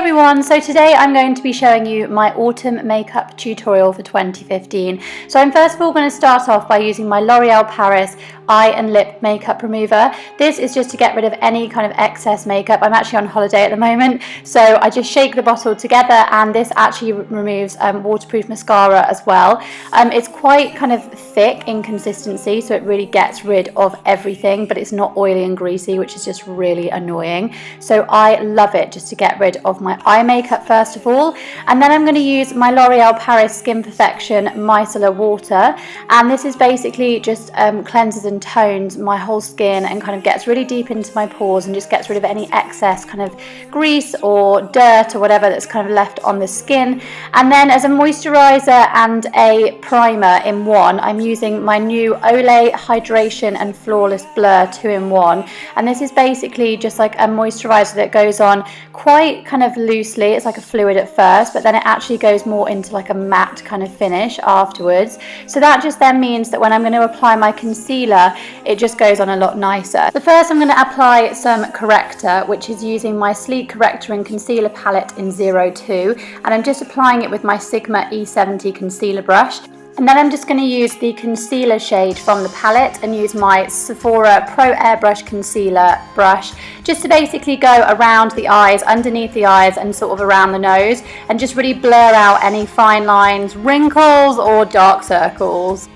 everyone, so today I'm going to be showing you my autumn makeup tutorial for 2015. So I'm first of all going to start off by using my L'Oreal Paris eye and lip makeup remover. This is just to get rid of any kind of excess makeup. I'm actually on holiday at the moment, so I just shake the bottle together and this actually removes waterproof mascara as well. It's quite kind of thick in consistency, so it really gets rid of everything, but it's not oily and greasy, which is just really annoying. So I love it just to get rid of my eye makeup first of all, and then I'm going to use my L'Oreal Paris Skin Perfection Micellar water, and this is basically just cleanses and tones my whole skin and kind of gets really deep into my pores and just gets rid of any excess kind of grease or dirt or whatever that's kind of left on the skin. And then as a moisturizer and a primer in one, I'm using my new Olay Hydration and Flawless Blur 2-in-1, and this is basically just like a moisturizer that goes on quite kind of loosely. It's like a fluid at first, but then it actually goes more into like a matte kind of finish afterwards. So that just then means that when I'm going to apply my concealer, it just goes on a lot nicer. So first I'm going to apply some Corrector, which is using my Sleek Corrector and Concealer palette in 02, and I'm just applying it with my Sigma E70 concealer brush. And then I'm just going to use the concealer shade from the palette and use my Sephora Pro Airbrush Concealer brush just to basically go around the eyes, underneath the eyes and sort of around the nose, and just really blur out any fine lines, wrinkles or dark circles.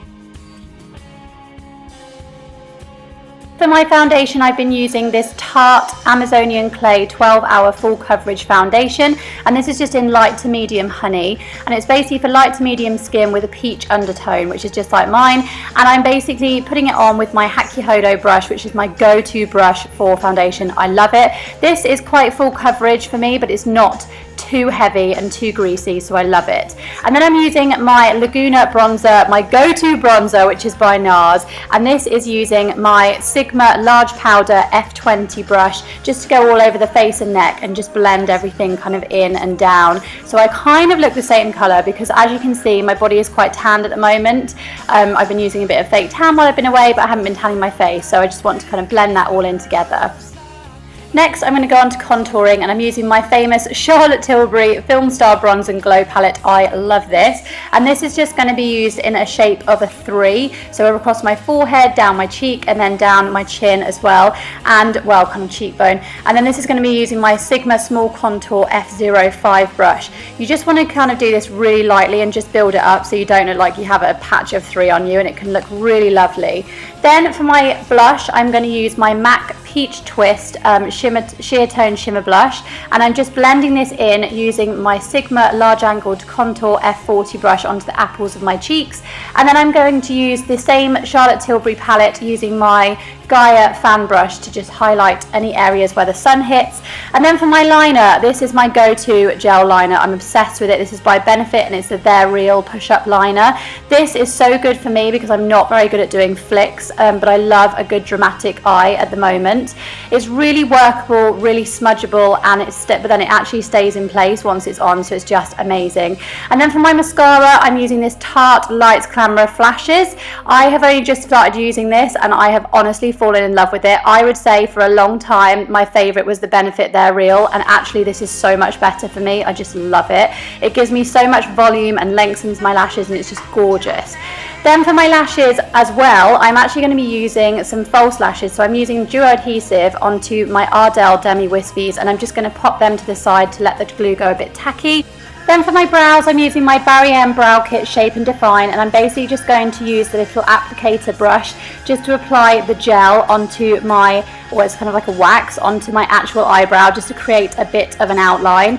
For my foundation, I've been using this Tarte Amazonian Clay 12-Hour Full Coverage Foundation, and this is just in light to medium honey, and it's basically for light to medium skin with a peach undertone, which is just like mine. And I'm basically putting it on with my Haki Hodo brush, which is my go-to brush for foundation. I love it. This is quite full coverage for me, but it's not too heavy and too greasy, so I love it. And then I'm using my Laguna bronzer, my go-to bronzer, which is by NARS, and this is using my Sigma Large Powder F20 brush just to go all over the face and neck and just blend everything kind of in and down. So I kind of look the same colour because, as you can see, my body is quite tanned at the moment. I've been using a bit of fake tan while I've been away, but I haven't been tanning my face, so I just want to kind of blend that all in together. Next, I'm going to go on to contouring, and I'm using my famous Charlotte Tilbury Filmstar Bronze and Glow palette. I love this, and this is just going to be used in a shape of a 3, so across my forehead, down my cheek, and then down my chin as well, and well, kind of cheekbone. And then this is going to be using my Sigma Small Contour F05 brush. You just want to kind of do this really lightly and just build it up so you don't look like you have a patch of 3 on you, and it can look really lovely. Then for my blush, I'm going to use my MAC Peachtwist Sheertone Shimmer Blush, and I'm just blending this in using my Sigma Large Angled Contour F40 brush onto the apples of my cheeks. And then I'm going to use the same Charlotte Tilbury palette using my Gaia fan brush to just highlight any areas where the sun hits. And then for my liner, this is my go-to gel liner. I'm obsessed with it. This is by Benefit, and it's the They're Real push-up liner. This is so good for me because I'm not very good at doing flicks, but I love a good dramatic eye at the moment. It's really workable, really smudgeable, and but then it actually stays in place once it's on, so it's just amazing. And then for my mascara, I'm using this Tarte Lights Glamorous Flashes. I have only just started using this, and I have honestly fallen in love with it. I would say for a long time my favorite was the Benefit They're Real, and actually this is so much better for me. I just love it. It gives me so much volume and lengthens my lashes, and it's just gorgeous. Then for my lashes as well, I'm actually going to be using some false lashes. So I'm using duo adhesive onto my Ardell Demi Wispies, and I'm just going to pop them to the side to let the glue go a bit tacky. Then for my brows, I'm using my Barry M Brow Kit Shape and Define, and I'm basically just going to use the little applicator brush just to apply the gel onto my, or it's kind of like a wax, onto my actual eyebrow just to create a bit of an outline.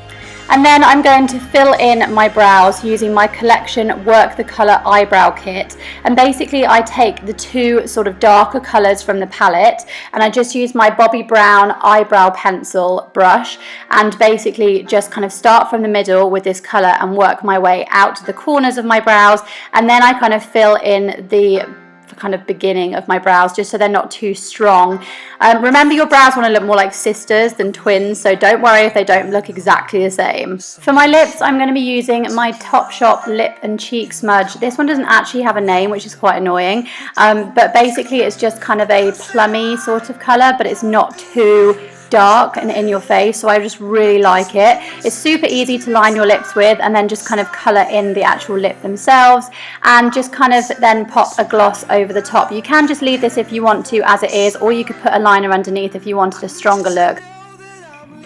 And then I'm going to fill in my brows using my Collection Work the Colour Eyebrow Kit. And basically I take the 2 sort of darker colours from the palette, and I just use my Bobbi Brown eyebrow pencil brush and basically just kind of start from the middle with this colour and work my way out to the corners of my brows, and then I kind of fill in the kind of beginning of my brows just so they're not too strong. Remember, your brows want to look more like sisters than twins, so don't worry if they don't look exactly the same. For my lips, I'm going to be using my Topshop Lip and Cheek Smudge. This one doesn't actually have a name, which is quite annoying, but basically it's just kind of a plummy sort of colour, but it's not too dark and in your face, so I just really like it. It's super easy to line your lips with, and then just kind of colour in the actual lip themselves, and just kind of then pop a gloss over the top. You can just leave this if you want to as it is, or you could put a liner underneath if you wanted a stronger look.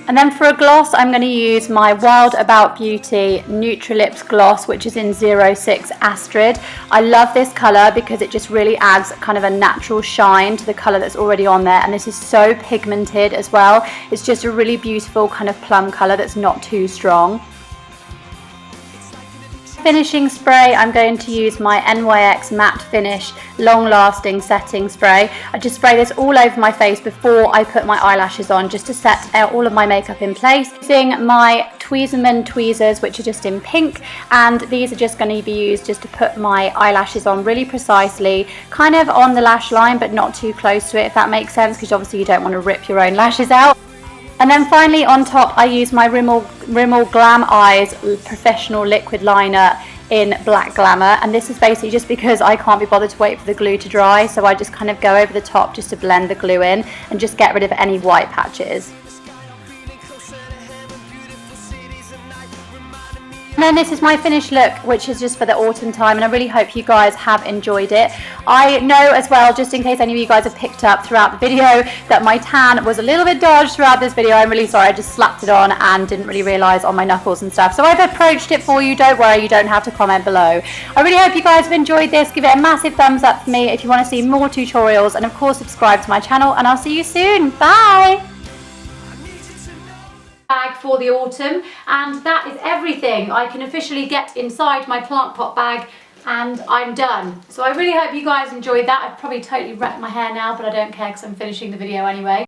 And then for a gloss, I'm going to use my Wild About Beauty Nutrilips gloss, which is in 06 Astrid. I love this colour because it just really adds kind of a natural shine to the colour that's already on there, and this is so pigmented as well. It's just a really beautiful kind of plum colour that's not too strong. Finishing spray, I'm going to use my NYX Matte Finish Long Lasting Setting Spray. I just spray this all over my face before I put my eyelashes on, just to set all of my makeup in place. Using my Tweezerman tweezers, which are just in pink, and these are just going to be used just to put my eyelashes on really precisely, kind of on the lash line but not too close to it, if that makes sense, because obviously you don't want to rip your own lashes out. And then finally on top, I use my Rimmel Glam Eyes Professional Liquid Liner in Black Glamour, and this is basically just because I can't be bothered to wait for the glue to dry, so I just kind of go over the top just to blend the glue in and just get rid of any white patches. And then this is my finished look, which is just for the autumn time, and I really hope you guys have enjoyed it. I know as well, just in case any of you guys have picked up throughout the video, that my tan was a little bit dodged throughout this video. I'm really sorry, I just slapped it on and didn't really realise on my knuckles and stuff. So I've approached it for you, don't worry, you don't have to comment below. I really hope you guys have enjoyed this. Give it a massive thumbs up for me if you want to see more tutorials, and of course subscribe to my channel, and I'll see you soon. Bye! Bag for the autumn, and that is everything. I can officially get inside my plant pot bag and I'm done. So I really hope you guys enjoyed that. I've probably totally wrecked my hair now, but I don't care because I'm finishing the video anyway.